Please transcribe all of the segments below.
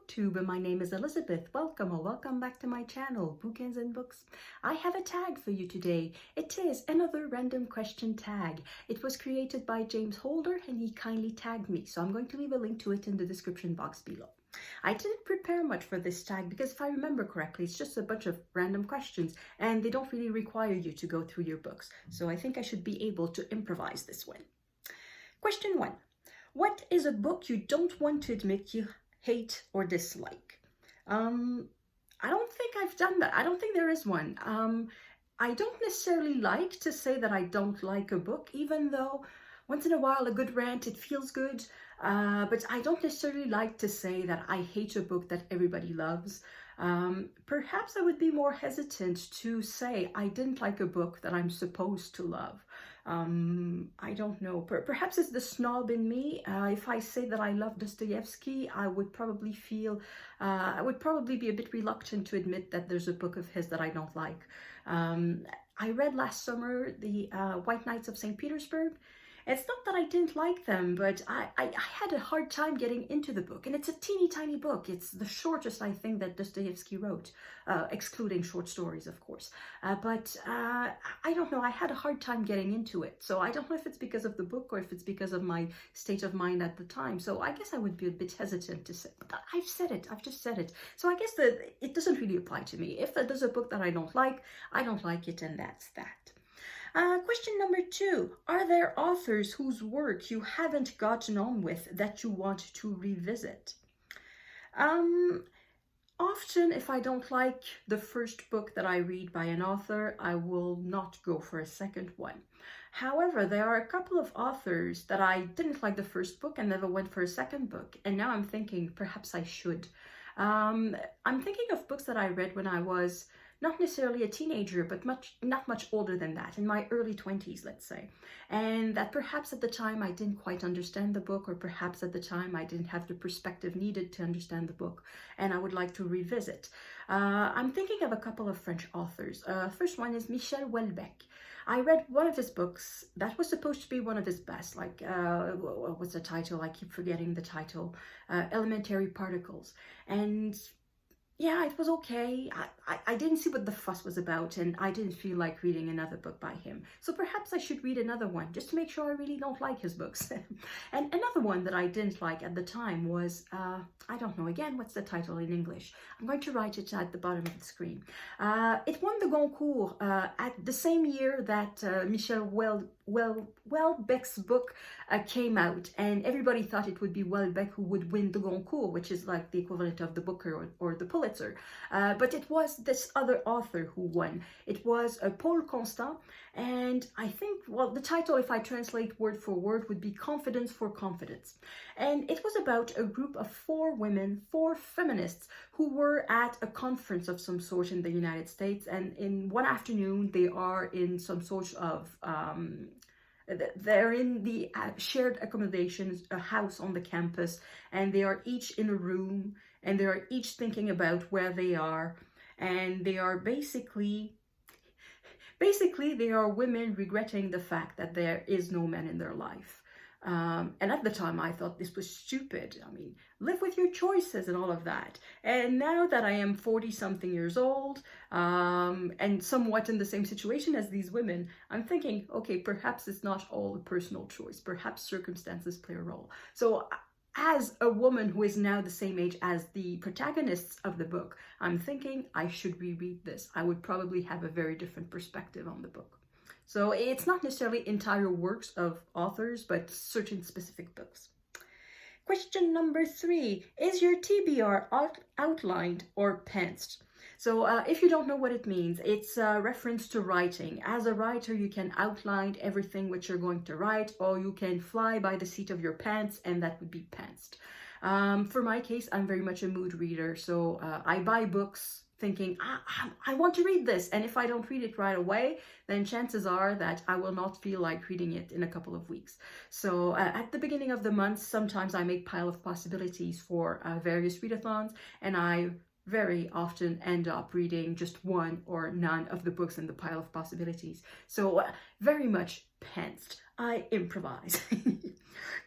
Booktube, and my name is Elizabeth. Welcome or welcome back to my channel, Bookends and Books. I have a tag for you today. It is another random question tag. It was created by James Holder and he kindly tagged me, so I'm going to leave a link to it in the description box below. I didn't prepare much for this tag because if I remember correctly, it's just a bunch of random questions and they don't really require you to go through your books. So I think I should be able to improvise this one. Question 1. What is a book you don't want to admit you hate or dislike? I don't think I've done that. I don't think there is one. I don't necessarily like to say that I don't like a book, even though once in a while a good rant, it feels good. But I don't necessarily like to say that I hate a book that everybody loves. Perhaps I would be more hesitant to say I didn't like a book that I'm supposed to love. I don't know. Perhaps it's the snob in me. If I say that I love Dostoevsky, I would probably be a bit reluctant to admit that there's a book of his that I don't like. I read last summer the White Knights of St. Petersburg. It's not that I didn't like them, but I had a hard time getting into the book. And it's a teeny tiny book. It's the shortest, I think, that Dostoevsky wrote, excluding short stories, of course. But I don't know, I had a hard time getting into it. So I don't know if it's because of the book or if it's because of my state of mind at the time. So I guess I would be a bit hesitant to say, but I've said it, I've just said it. So I guess that it doesn't really apply to me. If there's a book that I don't like it, and that's that. Question number 2. Are there authors whose work you haven't gotten on with that you want to revisit? Often, if I don't like the first book that I read by an author, I will not go for a second one. However, there are a couple of authors that I didn't like the first book and never went for a second book. And now I'm thinking perhaps I should. I'm thinking of books that I read when I was not necessarily a teenager, but not much older than that, in my early 20s, let's say. And that perhaps at the time I didn't quite understand the book, or perhaps at the time I didn't have the perspective needed to understand the book, and I would like to revisit. I'm thinking of a couple of French authors. First one is Michel Houellebecq. I read one of his books that was supposed to be one of his best, like, what's the title? I keep forgetting the title. Elementary Particles. And yeah, it was okay. I didn't see what the fuss was about, and I didn't feel like reading another book by him. So perhaps I should read another one, just to make sure I really don't like his books. And another one that I didn't like at the time was, I don't know, again, what's the title in English? I'm going to write it at the bottom of the screen. It won the Goncourt at the same year that Michel Houellebecq's book came out, and everybody thought it would be Houellebecq who would win the Goncourt, which is like the equivalent of the Booker or the Pulitzer. But it was this other author who won. It was Paul Constant, and I think, well, the title, if I translate word for word, would be Confidence for Confidence. And it was about a group of 4 women, 4 feminists, who were at a conference of some sort in the United States, and in one afternoon they are in some sort of they're in the shared accommodations, a house on the campus, and they are each in a room, and they are each thinking about where they are, and they are basically they are women regretting the fact that there is no man in their life. And at the time I thought this was stupid. I mean, live with your choices and all of that. And now that I am 40-something years old, and somewhat in the same situation as these women, I'm thinking, okay, perhaps it's not all a personal choice. Perhaps circumstances play a role. So as a woman who is now the same age as the protagonists of the book, I'm thinking I should reread this. I would probably have a very different perspective on the book. So it's not necessarily entire works of authors, but certain specific books. Question number 3. Is your TBR outlined or pantsed? So if you don't know what it means, it's a reference to writing. As a writer, you can outline everything which you're going to write, or you can fly by the seat of your pants, and that would be pantsed. For my case, I'm very much a mood reader, so I buy books thinking, I want to read this, and if I don't read it right away, then chances are that I will not feel like reading it in a couple of weeks. So at the beginning of the month, sometimes I make pile of possibilities for various readathons, and I very often end up reading just one or none of the books in the pile of possibilities. So very much pantsed. I improvise.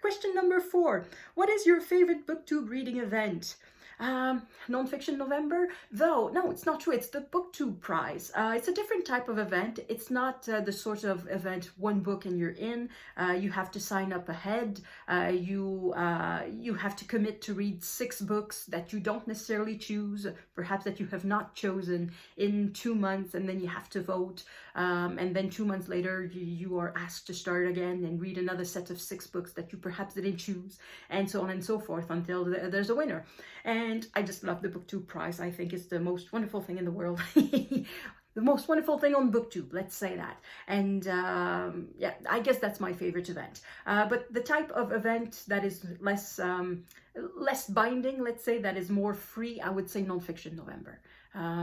Question number 4. What is your favorite Booktube reading event? Non-fiction November, though, no, it's not true. It's the Booktube Prize. It's a different type of event. It's not the sort of event, one book and you're in. You have to sign up ahead. You have to commit to read 6 books that you don't necessarily choose, perhaps that you have not chosen in 2 months, and then you have to vote. And then 2 months later, you are asked to start again and read another set of 6 books that you perhaps didn't choose, and so on and so forth until there's a winner. And I just love the Booktube Prize. I think it's the most wonderful thing in the world. The most wonderful thing on Booktube, let's say that. And yeah, I guess that's my favorite event. But the type of event that is less binding, let's say, that is more free, I would say non-fiction November.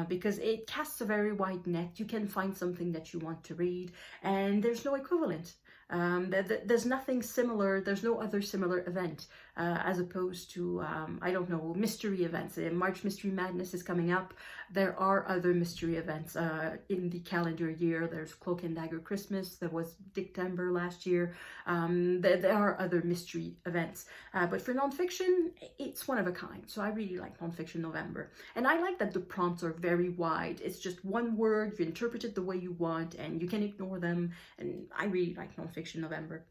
Because it casts a very wide net. You can find something that you want to read, and there's no equivalent. There's nothing similar, there's no other similar event as opposed to, I don't know, mystery events. March Mystery Madness is coming up. There are other mystery events in the calendar year. There's Cloak and Dagger Christmas, there was Dictember last year. There are other mystery events. But for nonfiction, it's one of a kind. So I really like nonfiction November. And I like that the prompts are very wide. It's just one word, you interpret it the way you want, and you can ignore them. And I really like nonfiction November.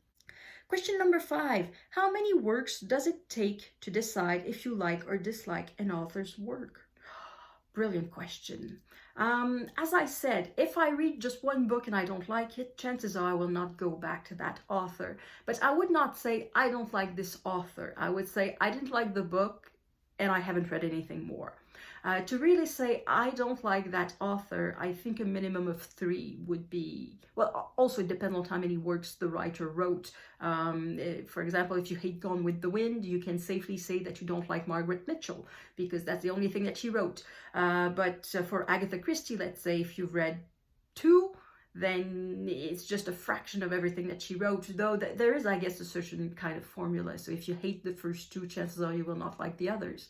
Question number 5. How many works does it take to decide if you like or dislike an author's work? Brilliant question. As I said, if I read just one book and I don't like it, chances are I will not go back to that author. But I would not say I don't like this author. I would say I didn't like the book and I haven't read anything more. To really say I don't like that author, I think a minimum of 3 would be, well, also it depends on how many works the writer wrote. For example, if you hate Gone with the Wind, you can safely say that you don't like Margaret Mitchell, because that's the only thing that she wrote. But for Agatha Christie, let's say, if you've read 2, then it's just a fraction of everything that she wrote, though there is, I guess, a certain kind of formula. So if you hate the first 2, chances are you will not like the others.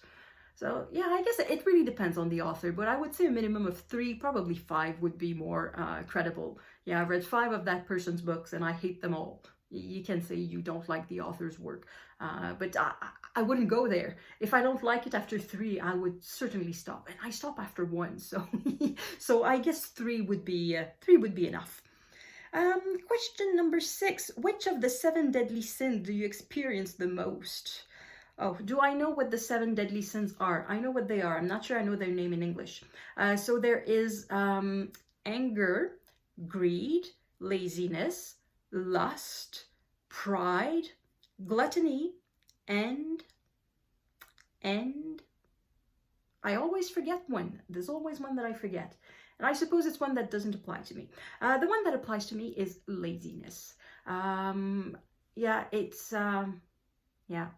So yeah, I guess it really depends on the author, but I would say a minimum of 3, probably 5 would be more credible. Yeah, I've read 5 of that person's books and I hate them all. You can say you don't like the author's work, but I wouldn't go there. If I don't like it after 3, I would certainly stop, and I stop after 1. So, so I guess 3 would be enough. Question number 6. Which of the 7 deadly sins do you experience the most? Oh, do I know what the 7 deadly sins are? I know what they are. I'm not sure I know their name in English. So there is anger, greed, laziness, lust, pride, gluttony, and I always forget one. There's always one that I forget. And I suppose it's one that doesn't apply to me. The one that applies to me is laziness. Yeah, it's, yeah.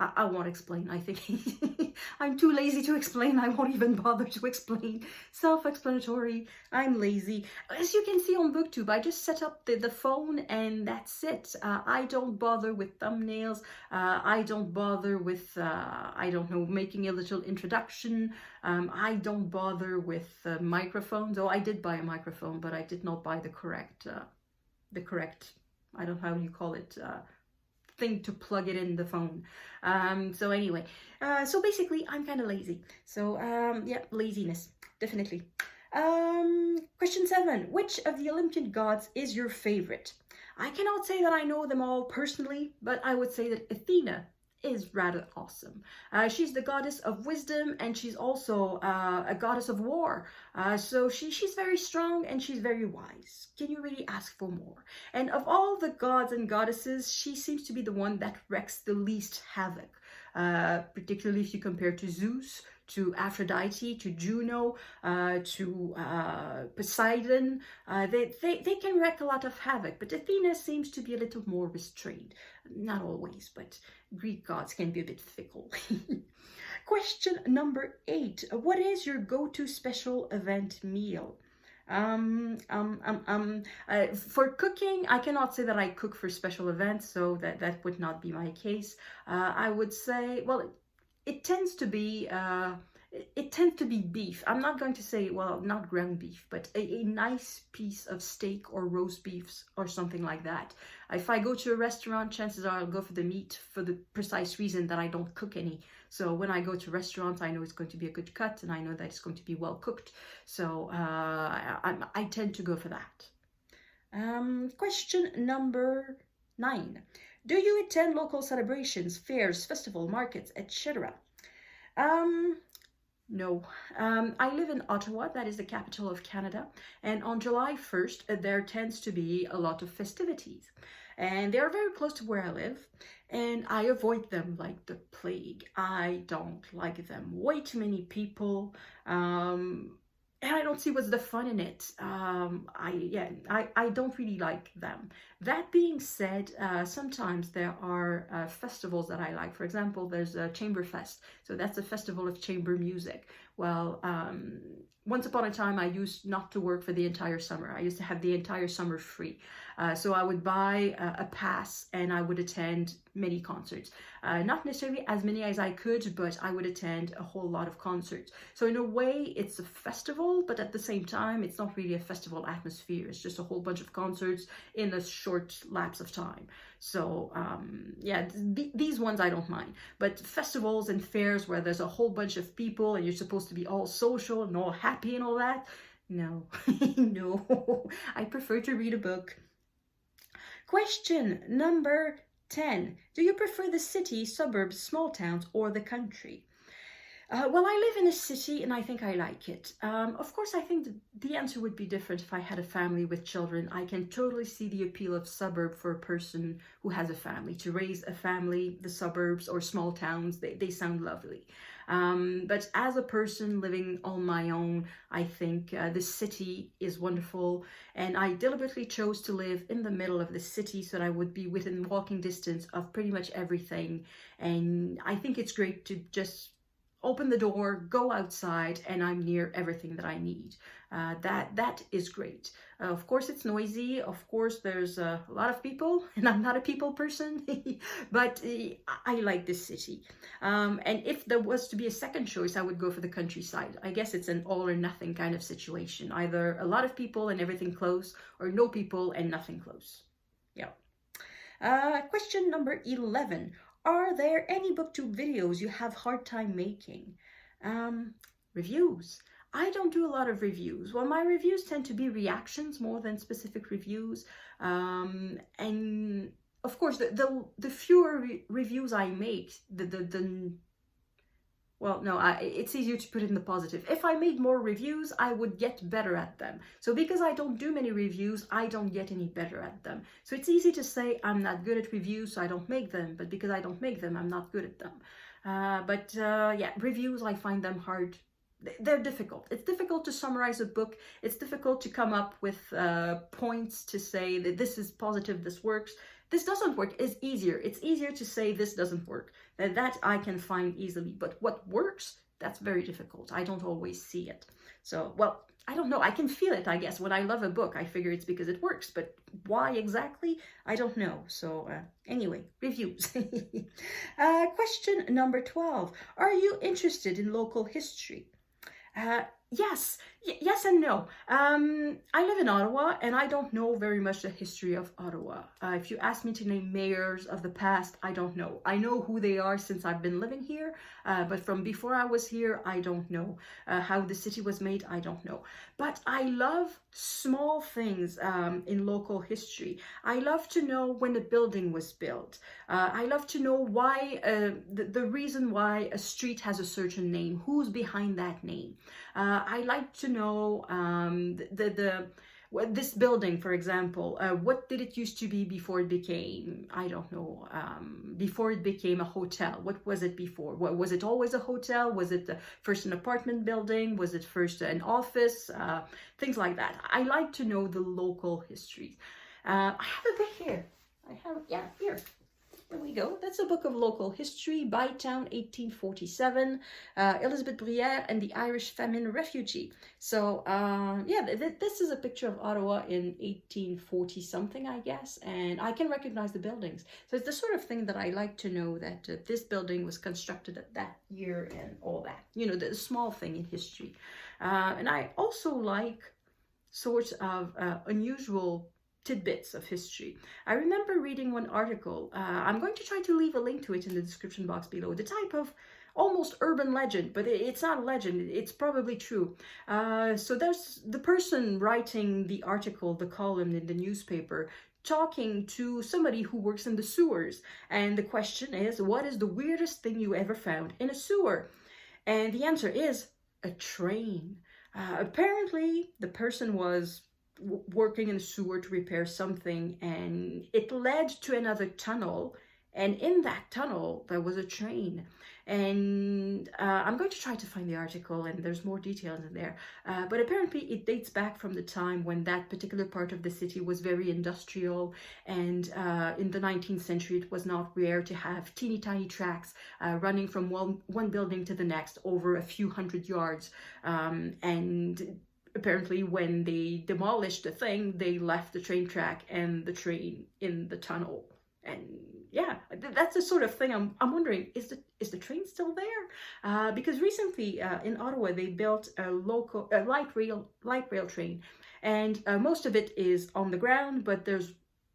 I won't explain, I think. I'm too lazy to explain. I won't even bother to explain. Self-explanatory. I'm lazy. As you can see on Booktube, I just set up the phone and that's it. I don't bother with thumbnails. I don't bother with, I don't know, making a little introduction. I don't bother with microphones. Oh, I did buy a microphone, but I did not buy the correct, I don't know how you call it, thing to plug it in the phone. So anyway, so basically I'm kind of lazy. So yeah, laziness, definitely. Question 7. Which of the Olympian gods is your favorite? I cannot say that I know them all personally, but I would say that Athena is rather awesome. She's the goddess of wisdom, and she's also a goddess of war. So she's very strong and she's very wise. Can you really ask for more? And of all the gods and goddesses, she seems to be the one that wreaks the least havoc, particularly if you compare to Zeus, to Aphrodite, to Juno, to Poseidon. They can wreak a lot of havoc, but Athena seems to be a little more restrained. Not always, but Greek gods can be a bit fickle. Question number 8. What is your go-to special event meal? For cooking, I cannot say that I cook for special events, so that would not be my case. I would say, well, it tends to be beef. I'm not going to say, well, not ground beef, but a nice piece of steak or roast beefs or something like that. If I go to a restaurant, chances are I'll go for the meat for the precise reason that I don't cook any. So when I go to restaurants, I know it's going to be a good cut, and I know that it's going to be well cooked. So I tend to go for that. Question number 9. Do you attend local celebrations, fairs, festival, markets, etc.? No. I live in Ottawa, that is the capital of Canada, and on July 1st there tends to be a lot of festivities, and they are very close to where I live, and I avoid them like the plague. I don't like them. Way too many people, and I don't see what's the fun in it. I don't really like them. That being said, sometimes there are festivals that I like. For example, there's a Chamber Fest. So that's a festival of chamber music. Well, once upon a time, I used not to work for the entire summer. I used to have the entire summer free. So I would buy a pass and I would attend many concerts. Not necessarily as many as I could, but I would attend a whole lot of concerts. So in a way, it's a festival, but at the same time, it's not really a festival atmosphere. It's just a whole bunch of concerts in a short lapse of time. So yeah, these ones I don't mind. But festivals and fairs where there's a whole bunch of people and you're supposed to be all social and all happy and all that, no, no, I prefer to read a book. Question number 10. Do you prefer the city, suburbs, small towns, or the country? Well, I live in a city and I think I like it. Of course, I think the answer would be different if I had a family with children. I can totally see the appeal of suburb for a person who has a family. To raise a family, the suburbs or small towns, they sound lovely. But as a person living on my own, I think the city is wonderful. And I deliberately chose to live in the middle of the city so that I would be within walking distance of pretty much everything. And I think it's great to just open the door, go outside, and I'm near everything that I need. That is great. Of course, it's noisy. Of course, there's a lot of people, and I'm not a people person, but I like this city. And if there was to be a second choice, I would go for the countryside. I guess it's an all or nothing kind of situation. Either a lot of people and everything close, or no people and nothing close. Yeah. Question number 11. Are there any booktube videos you have hard time making? Reviews. I don't do a lot of reviews. Well, my reviews tend to be reactions more than specific reviews. And of course, the fewer reviews I make, well, no, it's easier to put it in the positive. If I made more reviews, I would get better at them. So because I don't do many reviews, I don't get any better at them. So it's easy to say I'm not good at reviews, so I don't make them. But because I don't make them, I'm not good at them. Yeah, reviews, I find them hard. They're difficult. It's difficult to summarize a book. It's difficult to come up with points to say that this is positive, this works. This doesn't work is easier. It's easier to say this doesn't work. That I can find easily. But what works, that's very difficult. I don't always see it. So, well, I don't know. I can feel it, I guess. When I love a book, I figure it's because it works. But why exactly? I don't know. So anyway, reviews. Question number 12. Are you interested in local history? Yes and no. I live in Ottawa and I don't know very much the history of Ottawa. If you ask me to name mayors of the past, I don't know. I know who they are since I've been living here, but from before I was here, I don't know. How the city was made, I don't know. But I love small things in local history. I love to know when a building was built. I love to know why, the reason why a street has a certain name, who's behind that name. I like to know this building, for example, what did it used to be before it became, I don't know, before it became a hotel? What was it before? Was it always a hotel? Was it first an apartment building? Was it first an office? Things like that. I like to know the local histories. I have a book here. Yeah, here. There we go. That's a book of local history, Bytown, 1847, Elizabeth Briere and the Irish Famine Refugee. So, yeah, this is a picture of Ottawa in 1840 something, I guess, and I can recognize the buildings. So it's the sort of thing that I like to know, that this building was constructed at that year and all that. You know, the small thing in history. And I also like sorts of unusual tidbits of history. I remember reading one article. I'm going to try to leave a link to it in the description box below. The type of almost urban legend, but it's not a legend, it's probably true. So there's the person writing the article, the column in the newspaper, talking to somebody who works in the sewers. And the question is, what is the weirdest thing you ever found in a sewer? And the answer is a train. Apparently, the person was working in a sewer to repair something, and it led to another tunnel. And in that tunnel, there was a train. And I'm going to try to find the article, and there's more details in there. But apparently it dates back from the time when that particular part of the city was very industrial. And in the 19th century, it was not rare to have teeny tiny tracks running from one building to the next over a few hundred yards. And apparently when they demolished the thing, they left the train track and the train in the tunnel. And yeah, that's the sort of thing I'm wondering, is the train still there? Because recently in Ottawa, they built a light rail train, and most of it is on the ground, but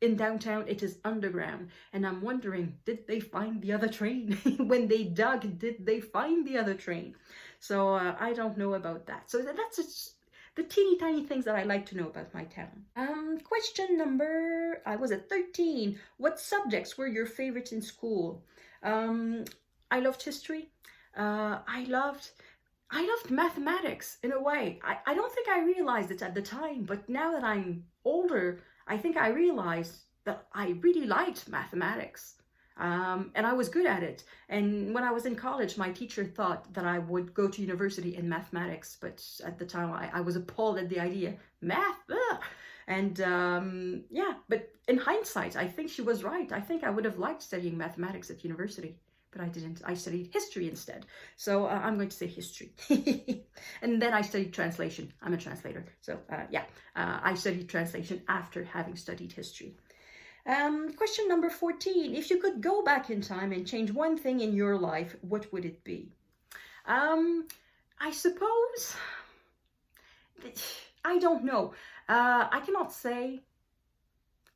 in downtown, it is underground. And I'm wondering, did they find the other train? When they dug, did they find the other train? So I don't know about that. So that's the teeny tiny things that I like to know about my town. Question number, I was at 13. What subjects were your favorites in school? I loved history. I loved mathematics in a way. I don't think I realized it at the time, but now that I'm older, I think I realized that I really liked mathematics. And I was good at it. And when I was in college, my teacher thought that I would go to university in mathematics, but at the time I was appalled at the idea. Math? Ugh. And yeah, but in hindsight, I think she was right. I think I would have liked studying mathematics at university, but I didn't. I studied history instead. So I'm going to say history. And then I studied translation. I'm a translator. So yeah, I studied translation after having studied history. Question number 14. If you could go back in time and change one thing in your life, what would it be? I suppose, I don't know. I cannot say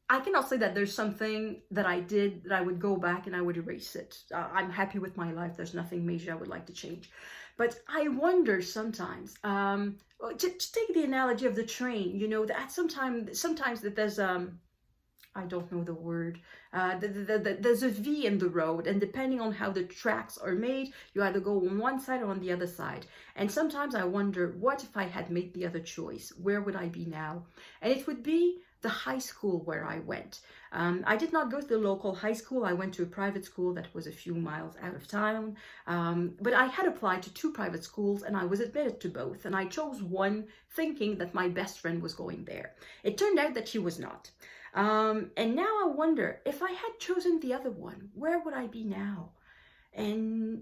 that there's something that I did that I would go back and I would erase it. I'm happy with my life. There's nothing major I would like to change. But I wonder sometimes, to take the analogy of the train, you know, that sometimes that there's, I don't know the word, there's a V in the road, and depending on how the tracks are made, you either go on one side or on the other side. And sometimes I wonder, what if I had made the other choice? Where would I be now? And it would be the high school where I went. I did not go to the local high school. I went to a private school that was a few miles out of town. But I had applied to 2 private schools and I was admitted to both. And I chose one thinking that my best friend was going there. It turned out that she was not. And now I wonder, if I had chosen the other one, where would I be now? And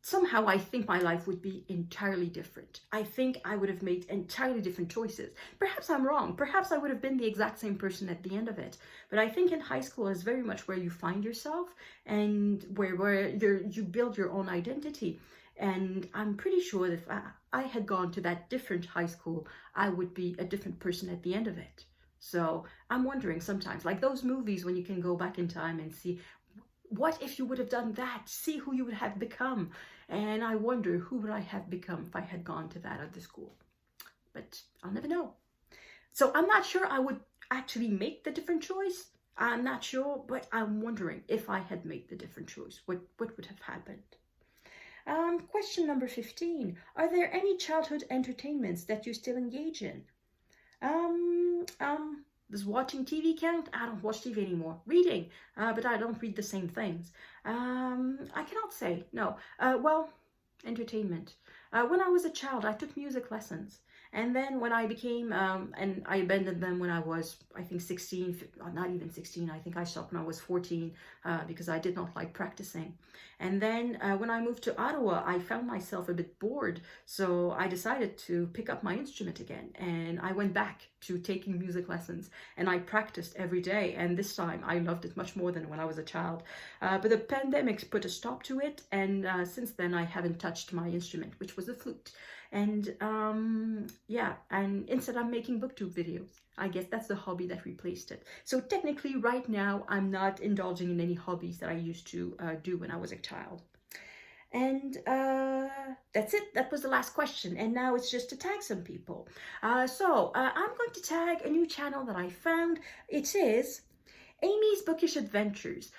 somehow I think my life would be entirely different. I think I would have made entirely different choices. Perhaps I'm wrong. Perhaps I would have been the exact same person at the end of it. But I think in high school is very much where you find yourself and where you build your own identity. And I'm pretty sure that if I had gone to that different high school, I would be a different person at the end of it. So I'm wondering sometimes, like those movies when you can go back in time and see, what if you would have done that? See who you would have become. And I wonder, who would I have become if I had gone to that other school? But I'll never know. So I'm not sure I would actually make the different choice. I'm not sure, but I'm wondering if I had made the different choice, what would have happened? Question number 15. Are there any childhood entertainments that you still engage in? Does watching TV count? I don't watch TV anymore. Reading, but I don't read the same things. I cannot say, no. Well, entertainment. When I was a child, I took music lessons. And then when I became, and I abandoned them when I was, I think 16, not even 16, I think I stopped when I was 14 because I did not like practicing. And then when I moved to Ottawa, I found myself a bit bored. So I decided to pick up my instrument again. And I went back to taking music lessons and I practiced every day. And this time I loved it much more than when I was a child. But the pandemic put a stop to it. And since then I haven't touched my instrument, which was the flute. And yeah, and instead I'm making booktube videos. I guess that's the hobby that replaced it. So technically right now I'm not indulging in any hobbies that I used to do when I was a child. And that's it. That was the last question. And now it's just to tag some people. So I'm going to tag a new channel that I found. It is Amy's Bookish Adventures.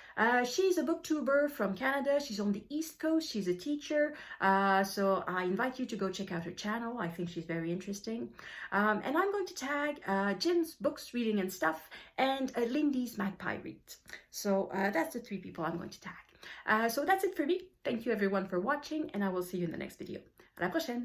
She's a booktuber from Canada. She's on the East Coast. She's a teacher. So I invite you to go check out her channel. I think she's very interesting. And I'm going to tag Jim's Books, Reading and Stuff, and Lindy's Magpie Reads. So that's the 3 people I'm going to tag. So that's it for me. Thank you everyone for watching, and I will see you in the next video. À la prochaine!